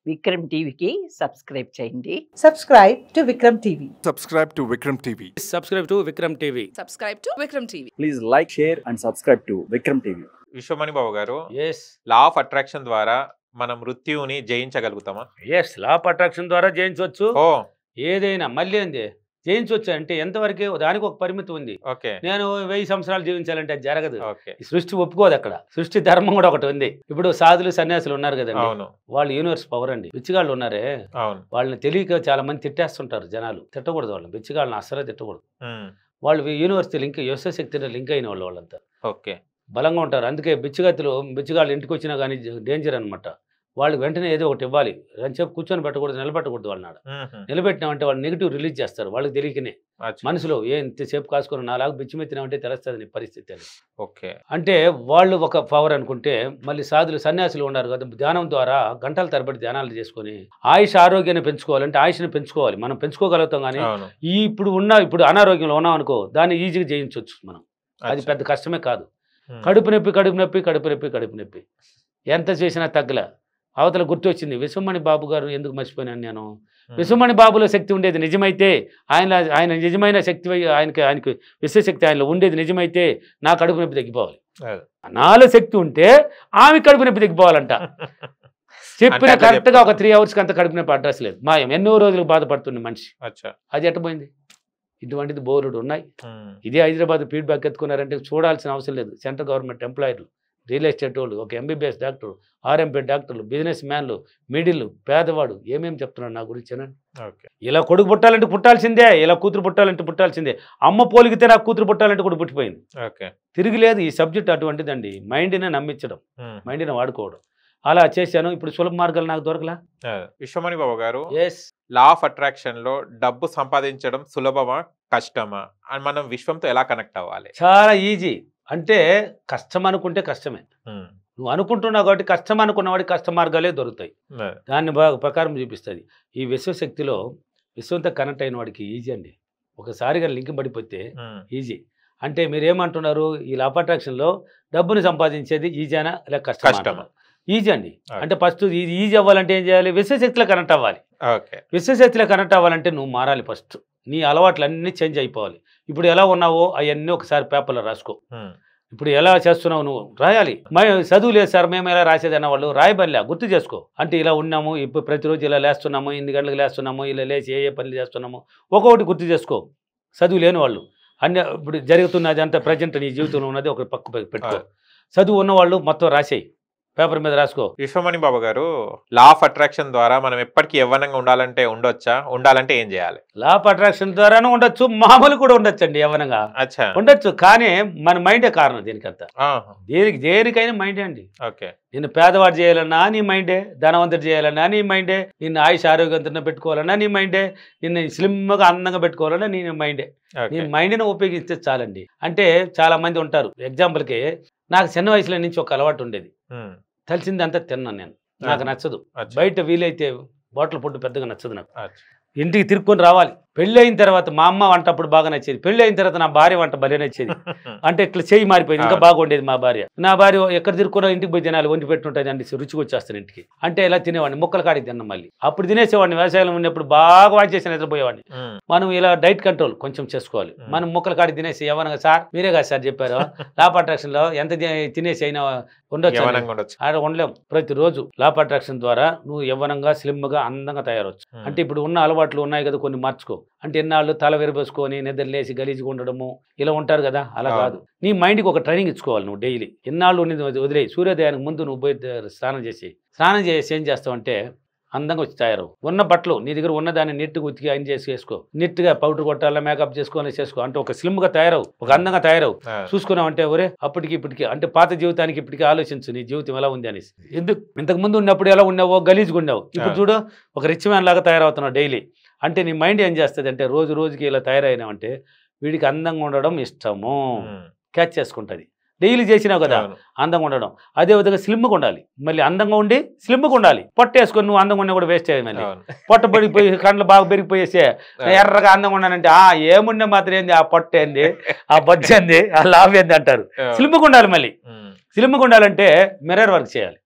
విక్రమ్ టీవీకి సబ్స్క్రైబ్ చేయండి. Subscribe to Vikram TV. Subscribe to Vikram TV. Subscribe to Vikram TV. Subscribe to Vikram TV. Please like, share and subscribe to Vikram TV. Vishwamani బాబు గారు, Yes. Law of attraction ద్వారా మనం మృత్యువుని జయించగలుగుతామా? Yes. Law of attraction ద్వారా జయించవచ్చు. ఓ ఏదైనా మళ్ళీ అంది జయించవచ్చు అంటే ఎంతవరకే దానికి ఒక పరిమితి ఉంది. ఓకే నేను 1000 సంవత్సరాలు జీవించాలంటే అది జరగదు. ఓకే. ఈ సృష్టి ఒప్పుకోదు. అక్కడ సృష్టి ధర్మం కూడా ఒకటి ఉంది. ఇప్పుడు సాధులు సన్యాసులు ఉన్నారు కదండి, అవును వాళ్ళు యూనివర్స్ పవర్ అండి. బిచ్చిగాళ్ళు ఉన్నారే, అవును. వాళ్ళని తెలియక చాలా మంది తిట్టేస్తుంటారు జనాలు. తిట్టకూడదు వాళ్ళని, బిచ్చిగాళ్ళని అస్సలే తిట్టకూడదు. ఉమ్, వాళ్ళు యూనివర్స్ లింక్ శక్తిని లింక్ అయిన వాళ్ళు, వాళ్ళంతా ఓకే. బలంగా ఉంటారు. అందుకే బిచ్చిగాళ్ళు ఇంటికి వచ్చినా కానీ డేంజర్ అనమాట. వాళ్ళకి వెంటనే ఏదో ఒకటి ఇవ్వాలి అని చెప్పి కూర్చొని పెట్టకూడదు, నిలబెట్టకూడదు. వాళ్ళనాడు ఉహుం, నిలబెట్టినామంటే వాళ్ళు నెగిటివ్ రిలీజ్ చేస్తారు. వాళ్ళకి తెలియకనే అచ్చా. మనసులో ఎంతసేపు కాసుకుని నాలాగా బిచ్చిమెత్తినామంటే తెలుస్తుంది నీ పరిస్థితి అని. ఓకే. అంటే వాళ్ళు ఒక పవర్ అనుకుంటే, మళ్ళీ సాధులు సన్యాసులు ఉన్నారు కదా, ధ్యానం ద్వారా గంటల తరబడి ధ్యానాలు చేసుకొని ఆయుష్ ఆరోగ్యాన్ని పెంచుకోవాలంటే ఆయుష్ని పెంచుకోవాలి. మనం పెంచుకోగలుగుతాం కానీ అవును. ఇప్పుడు అనారోగ్యంలో ఉన్నాం అనుకో, దాన్ని ఈజీగా జయించవచ్చు మనం. అది అచ్చా. పెద్ద కష్టమే కాదు. ఉమ్, కడుపు నొప్పి ఎంత చేసినా తగ్గల. అవతల గుర్తు వచ్చింది, విశ్వమణి బాబు గారు ఎందుకు మర్చిపోయినాను నేను. విశ్వమణి బాబులో శక్తి ఉండేది నిజమైతే, ఆయన నిజమైన శక్తి, ఆయనకి విశ్వశక్తి ఆయనలో ఉండేది నిజమైతే నా కడుపు నొప్పి తగ్గిపోవాలి. అదే. నాలో శక్తి ఉంటే ఆమె కడుపు నొప్పి తగ్గిపోవాలంట. చెప్పిన అంటే కరెక్ట్గా ఒక 3 hours అంత కడుపు నొప్పి అడ్రస్ లేదు. మాయం ఎన్నో రోజులకు బాధపడుతుంది మనిషి. అచ్చా. అది ఎట్టపోయింది. ఇటువంటిది బోర్డు ఉన్నాయి. ఉమ్, ఇదే హైదరాబాద్ ఫీడ్బ్యాక్ ఎత్తుకున్నారంటే చూడాల్సిన అవసరం లేదు. సెంట్రల్ గవర్నమెంట్ ఎంప్లాయర్లు, రియల్ ఎస్టేట్ వాళ్ళు, ఒక ఎంబీబీఎస్ డాక్టర్, ఆర్ఎంపీ డాక్టర్లు, బిజినెస్ మ్యాన్లు, మిడిల్, పేదవాడు ఏమేమి చెప్తున్నాడు నా గురించి అనండి. ఓకే. ఇలా కొడుకు పుట్టాలంటే పుట్టాల్సిందే, ఇలా కూతురు పుట్టాలంటే పుట్టాల్సిందే. అమ్మ పోలిగితే నాకు కూతురు పుట్టాలంటే కూడా పుట్టిపోయింది. ఓకే. తిరిగిలేదు. ఈ సబ్జెక్ట్ అటువంటిదండి. మైండ్ని నమ్మించడం, ఉమ్, మైండ్ని వాడుకోవడం. అలా చేశాను. ఇప్పుడు సులభ మార్గాలు నాకు దొరకలా. అదే. విశ్వమణి బాబు గారు, ఎస్. లా ఆఫ్ అట్రాక్షన్ లో డబ్బు సంపాదించడం సులభమా కష్టమా అని మనం విశ్వంతో ఎలా కనెక్ట్ అవ్వాలి? చాలా ఈజీ. అంటే కష్టం అనుకుంటే కష్టమే. ఉమ్, నువ్వు అనుకుంటున్నావు కాబట్టి కష్టం అనుకున్నవాడికి కష్ట మార్గాలే దొరుకుతాయి. అదే. దాన్ని బాగా ప్రకారం చూపిస్తుంది. ఈ విశ్వశక్తిలో విశ్వంతో కనెక్ట్ అయిన వాడికి ఈజీ అండి. ఒకసారిగా లింక్ పడిపోతే ఉమ్, ఈజీ. అంటే మీరు ఏమంటున్నారు, ఈ లా ఆఫ్ అట్రాక్షన్లో డబ్బుని సంపాదించేది ఈజీనా లేక కష్టమా? కష్టమా? ఈజీ అండి. Okay. అంటే ఫస్ట్ ఇది ఈజీ అవ్వాలంటే ఏం చేయాలి? విశ్వశక్తిలో కనెక్ట్ అవ్వాలి. ఓకే. విశ్వశక్తిలో కనెక్ట్ అవ్వాలంటే నువ్వు మారాలి. ఫస్ట్ నీ అలవాట్లు అన్నీ చేంజ్ అయిపోవాలి. ఇప్పుడు ఎలా ఉన్నావో అవన్నీ ఒకసారి పేపర్లో రాసుకో. ఉమ్, ఇప్పుడు ఎలా చేస్తున్నావు నువ్వు రాయాలి. చదువు లేదు సార్ మేము ఎలా రాసేది అన్న వాళ్ళు రాయబల్లా, గుర్తు చేసుకో. అంటే ఇలా ఉన్నాము, ఇప్పుడు ప్రతిరోజు ఇలా లేస్తున్నాము, ఇన్ని గంటలకు లేస్తున్నాము, ఇలా లేచి ఏ పనులు చేస్తున్నాము ఒక్కొక్కటి గుర్తు చేసుకో. చదువు లేని వాళ్ళు అన్ని ఇప్పుడు జరుగుతున్నది అంతా ప్రజెంట్ నీ జీవితంలో ఉన్నది ఒక పక్క పెట్టుకో. చదువు ఉన్నవాళ్ళు మొత్తం రాసేయి, పేపర్ మీద రాసుకో. విశ్వమణి బాబు గారు, లా ఆఫ్ అట్రాక్షన్ ద్వారా మనం ఎప్పటికీ యవ్వనంగా ఉండాలంటే ఉండొచ్చా? ఉండాలంటే ఏం చేయాలి? లా ఆఫ్ అట్రాక్షన్ ద్వారానే ఉండొచ్చు, మామూలు కూడా ఉండొచ్చు అండి. యవ్వనంగా అచ్చా. ఉండొచ్చు, కానీ మన మైండే కారణం దీనికంతా. ఆహా. దేనికైనా మైండే అండి. ఓకే. నిన్ను పేదవాడు చేయాలన్నా నీ మైండే, ధనవంతుడు చేయాలన్నా నీ మైండే, నిన్ను ఆయుష్ ఆరోగ్యంతో పెట్టుకోవాలన్నా నీ మైండే, నిన్ను స్లిమ్గా అందంగా పెట్టుకోవాలన్నా నీ మైండే. నీ ఓకే. మైండ్ని ఉపయోగిస్తే చాలండి. అంటే చాలా మంది ఉంటారు. ఎగ్జాంపుల్కి నాకు చిన్న వయసులో నుంచి ఒక అలవాటు ఉండేది. ఉమ్, తెలిసింది అంతా తిన్నాను నేను. నాకు నచ్చదు. అచ్చా. బయట వీలైతే బాటిల్ ఫుడ్ పెద్దగా నచ్చదు నాకు. అచ్చా. ఇంటికి తిరుక్కొని రావాలి. పెళ్ళి అయిన తర్వాత మా అమ్మ వంట అప్పుడు బాగా నచ్చేది. పెళ్ళి అయిన తర్వాత నా భార్య వంట భలే నచ్చేది. అంటే ఇట్లా చేయి మారిపోయింది, ఇంకా బాగుండేది మా భార్య. నా భార్య ఎక్కడ తిరుక్కున్నా ఇంటికి పోయి తినాలి, వండి పెట్టుంటుంది అండి, రుచికి వచ్చేస్తాను ఇంటికి. అంటే ఇలా తినేవాడిని, ముక్కల కాడికి తిన్నాం. మళ్ళీ అప్పుడు తినేసేవాడిని. వ్యవసాయంలో ఉన్నప్పుడు బాగా వాచ్ చేసి నిద్రపోయేవాడిని. ఉమ్, మనం ఇలా డైట్ కంట్రోల్ కొంచెం చేసుకోవాలి. మనం ముక్కల కాడికి తినేసి యవ్వనంగా, సార్ మీరే కదా సార్ చెప్పారు లా ఆఫ్ అట్రాక్షన్లో ఎంత తినేసి అయినా ఉండొచ్చు. యవ్వనంగా ఉండొచ్చు. ఆడ ఉండలేం. ప్రతిరోజు లా ఆఫ్ అట్రాక్షన్ ద్వారా నువ్వు యవ్వనంగా, స్లిమ్గా, అందంగా తయారవచ్చు. అంటే ఇప్పుడు ఉన్న అలవాట్లు ఉన్నాయి కదా కొన్ని, మార్చుకో. అంటే ఎన్నాళ్ళు తల విరబోసుకొని నిద్ర లేసి గలీజ్గా ఉండడము ఇలా ఉంటారు కదా, అలా కాదు. నీ మైండ్కి ఒక ట్రైనింగ్ ఇచ్చుకోవాలి నువ్వు డైలీ. ఎన్నాళ్ళు వదిలేయి. సూర్యోదయానికి ముందు నువ్వు పోయి స్నానం చేసి ఏం చేస్తావంటే అందంగా వచ్చి తయారవు. ఉన్న బట్టలు నీ దగ్గర ఉన్నదాన్ని నీట్గా ఉతికి ఆయన చేసి వేసుకో. నీట్గా పౌడర్ కొట్టాలా, మేకప్ చేసుకో. అంటే ఒక స్లిమ్గా తయారవు, ఒక అందంగా తయారవు. చూసుకున్నావు అంటే ఒరే అప్పటికి ఇప్పటికి అంటే పాత జీవితానికి ఇప్పటికీ ఆలోచించు నీ జీవితం ఎలా ఉంది అనేసి. ఇంతకు ముందు ఉన్నప్పుడు ఎలా ఉన్నావో గలీజ్గా ఉన్నావు, ఇప్పుడు చూడు ఒక రిచ్ మ్యాన్ లాగా తయారవుతున్నావు డైలీ. అంటే నీ మైండ్ ఏం చేస్తుంది అంటే రోజుకి ఇలా తయారైనావంటే వీడికి అందంగా ఉండడం ఇష్టము, క్యాచ్ చేసుకుంటుంది. డైలీ చేసినావు కదా అందంగా ఉండడం. అదే విధంగా స్లిమ్గా ఉండాలి. మళ్ళీ అందంగా ఉండి స్లిమ్గా ఉండాలి. పొట్ట వేసుకొని నువ్వు అందంగా ఉన్నా కూడా వేస్ట్ అయ్యాలి. మళ్ళీ పొట్ట పడిపోయి కళ్ళు బాగా పెరిగిపోయేసే ఎర్రగా అందంగా ఉన్నానంటే ఏముండే మాత్రం ఏంది, ఆ పొట్ట ఏంది, ఆ బొజ్జ ఏంది, ఆ లావ్ ఏంది అంటారు. స్లిమ్గా ఉండాలి. మళ్ళీ స్లిమ్గా ఉండాలంటే మిర్రర్ వర్క్ చేయాలి.